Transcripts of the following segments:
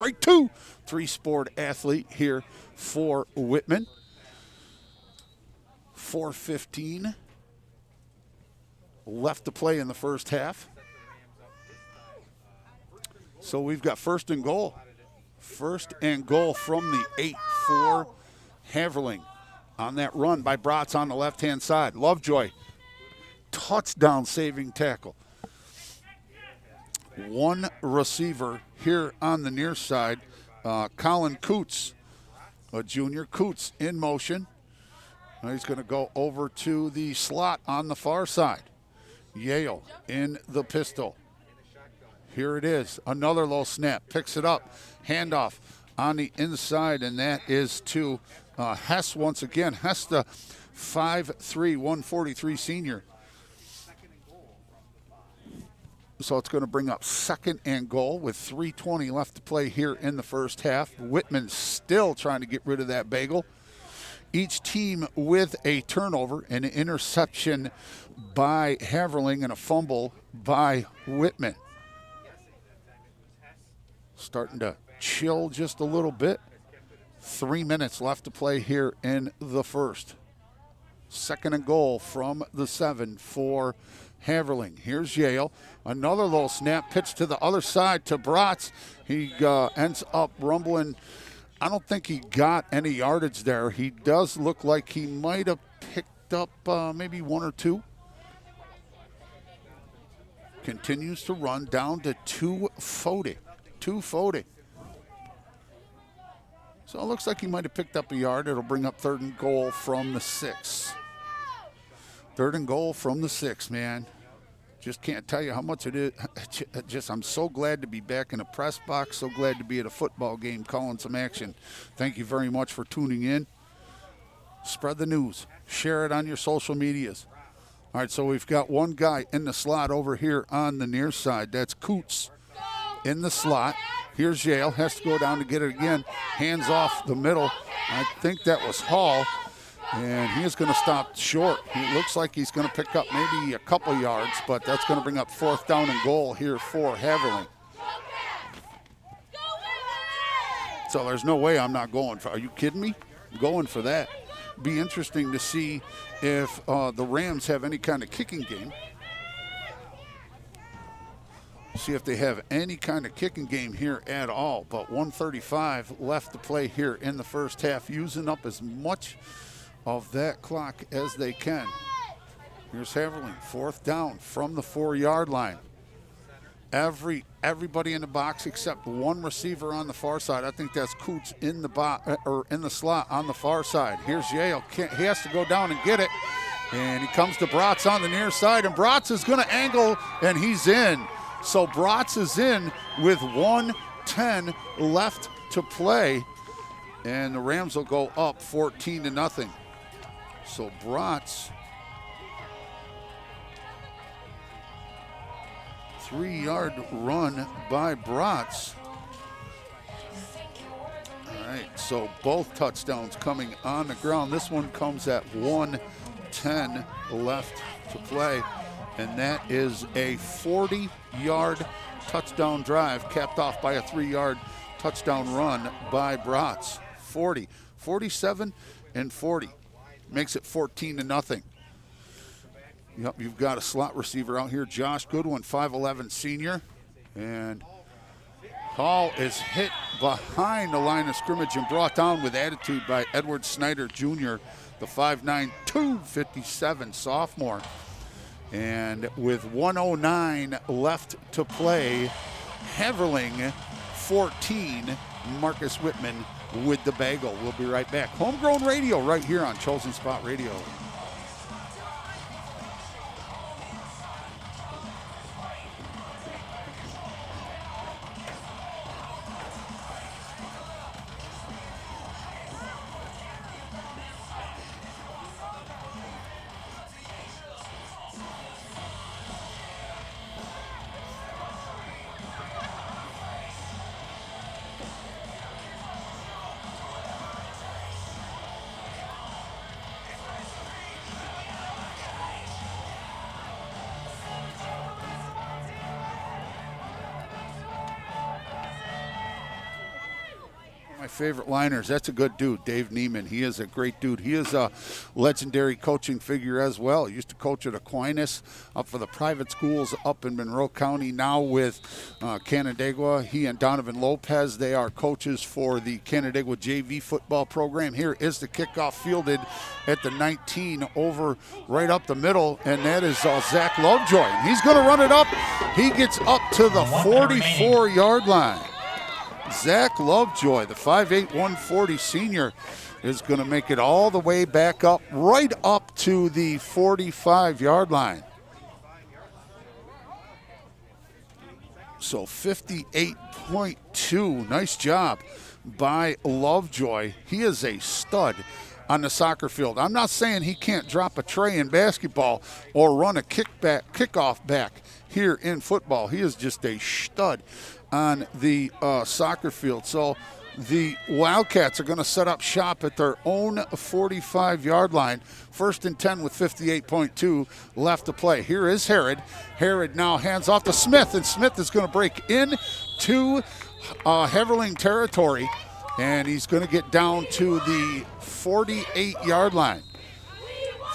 strike two. Three-sport athlete here for Whitman. 4:15 left to play in the first half. So we've got first and goal. First and goal from the 8 for Haverling. On that run by Bratz on the left-hand side. Lovejoy, touchdown saving tackle. One receiver here on the near side. Colin Coots, a junior. Coots in motion. Now he's going to go over to the slot on the far side. Yale in the pistol. Here it is. Another low snap. Picks it up. Handoff on the inside, and that is to Hess once again. Hess, the 5'3", 143 senior. So it's going to bring up second and goal with 3:20 left to play here in the first half. Whitman still trying to get rid of that bagel. Each team with a turnover, an interception by Haverling, and a fumble by Whitman. Starting to chill just a little bit. 3 minutes left to play here in the first. Second and goal from the 7 for Haverling. Here's Yale. Another low snap. Pitch to the other side to Bratz. He ends up rumbling. I don't think he got any yardage there. He does look like he might have picked up maybe 1 or 2. Continues to run down to 240. 240. So it looks like he might have picked up a yard. It'll bring up third and goal from the 6. Third and goal from the 6, man. Just can't tell you how much it is. I'm so glad to be back in a press box. So glad to be at a football game calling some action. Thank you very much for tuning in. Spread the news. Share it on your social medias. All right, so we've got one guy in the slot over here on the near side. That's Coots in the slot. Here's Yale. Has to go down to get it again. Hands off the middle. I think that was Hall. And he is going to stop short. He looks like he's going to pick up maybe a couple yards, but that's going to bring up fourth down and goal here for Haverling. So there's no way I'm not going for. Are you kidding me? I'm going for that. Be interesting to see if the Rams have any kind of kicking game. See if they have any kind of kicking game here at all. But 1:35 left to play here in the first half, using up as much of that clock as they can. Here's Haverling, fourth down from the 4-yard line. Everybody in the box except one receiver on the far side. I think that's Coots in the slot on the far side. Here's Yale. He has to go down and get it. And he comes to Bratz on the near side, and Bratz is going to angle, and he's in. So Bratz is in with 1:10 left to play, and the Rams will go up 14-0. So Bratz, 3-yard run by Bratz. All right, so both touchdowns coming on the ground. This one comes at 1:10 left to play, and that is a 40-yard touchdown drive capped off by a 3-yard touchdown run by Bratz. 40, 47, and 40. Makes it 14-0. Yep, you've got a slot receiver out here, Josh Goodwin, 5'11 senior. And Hall is hit behind the line of scrimmage and brought down with attitude by Edward Snyder Jr., the 5'9", 257 sophomore. And with 1:09 left to play, Haverling 14, Marcus Whitman with the bagel. We'll be right back. Homegrown Radio right here on Chosen Spot Radio. My favorite liners. That's a good dude, Dave Neiman. He is a great dude. He is a legendary coaching figure as well. He used to coach at Aquinas up for the private schools up in Monroe County. Now with Canandaigua, he and Donovan Lopez, they are coaches for the Canandaigua JV football program. Here is the kickoff fielded at the 19 over right up the middle, and that is Zach Lovejoy. And he's going to run it up. He gets up to the 44-yard line. Zach Lovejoy, the 5'8", 140 senior, is going to make it all the way back up, right up to the 45-yard line. So 58.2, nice job by Lovejoy. He is a stud on the soccer field. I'm not saying he can't drop a tray in basketball or run a kickoff back here in football. He is just a stud on the soccer field. So the Wildcats are going to set up shop at their own 45-yard line. 1st and 10 with 58.2 left to play. Here is Herod. Herod now hands off to Smith, and Smith is going to break into Heverling territory, and he's going to get down to the 48-yard line.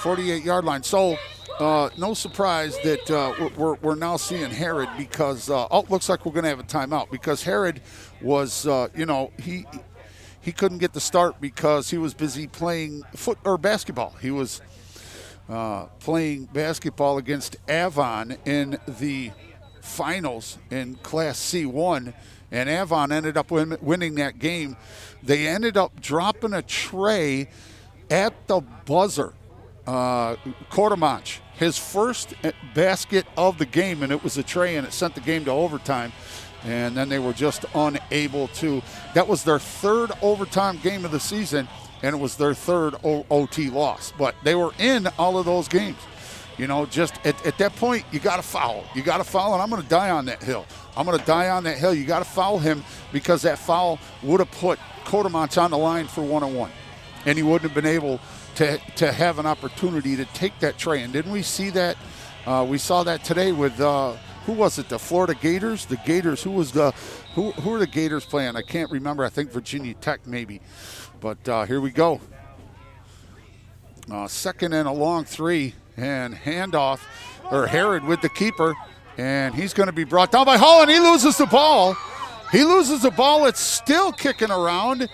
48-yard line. So no surprise that we're now seeing Herod because looks like we're going to have a timeout because Herod was he couldn't get the start because he was busy playing basketball. He was playing basketball against Avon in the finals in Class C1, and Avon ended up winning that game. They ended up dropping a tray at the buzzer. Quartermanch, his first basket of the game, and it was a tray, and it sent the game to overtime. And then they were just unable to. That was their 3rd overtime game of the season, and it was their 3rd OT loss. But they were in all of those games. You know, just at that point, you got to foul. You got to foul, and I'm going to die on that hill. You got to foul him because that foul would have put Quartermanch on the line for 1-on-1, and he wouldn't have been able to have an opportunity to take that tray. And didn't we see that? We saw that today with who was it? The Florida Gators. The Gators. Who are the Gators playing? I can't remember. I think Virginia Tech maybe. But here we go. 2nd and a long 3, and handoff, or Herod with the keeper, and he's going to be brought down by Hall, and he loses the ball. It's still kicking around,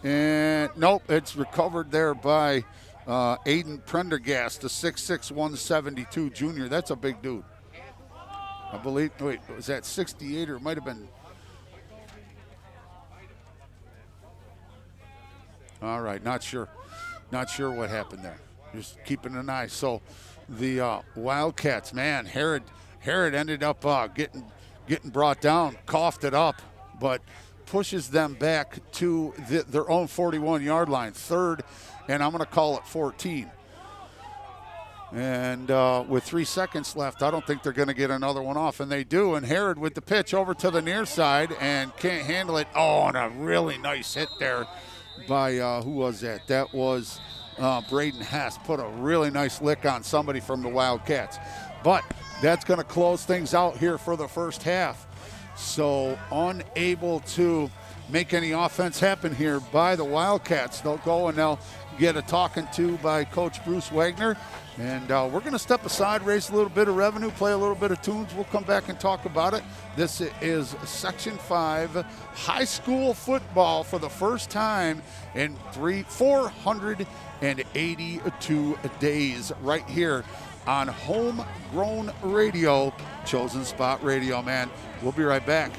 and nope, it's recovered there by Aiden Prendergast, the 6'6", 172 junior. That's a big dude. I believe, was that 68 or it might have been? All right, not sure what happened there. Just keeping an eye. So the Wildcats, man, Herod ended up getting brought down, coughed it up, but pushes them back to their own 41-yard line, 3rd, and I'm going to call it 14. And with 3 seconds left, I don't think they're going to get another one off, and they do. And Herod with the pitch over to the near side and can't handle it. Oh, and a really nice hit there by, who was that? That was Braden Hess. Put a really nice lick on somebody from the Wildcats. But that's going to close things out here for the first half. So unable to make any offense happen here by the Wildcats. They'll go and they'll get a talking to by Coach Bruce Wagner. And we're going to step aside, raise a little bit of revenue, play a little bit of tunes. We'll come back and talk about it. This is Section 5 high school football for the first time in 482 days right here on Homegrown Radio, Chosen Spot Radio, man. We'll be right back.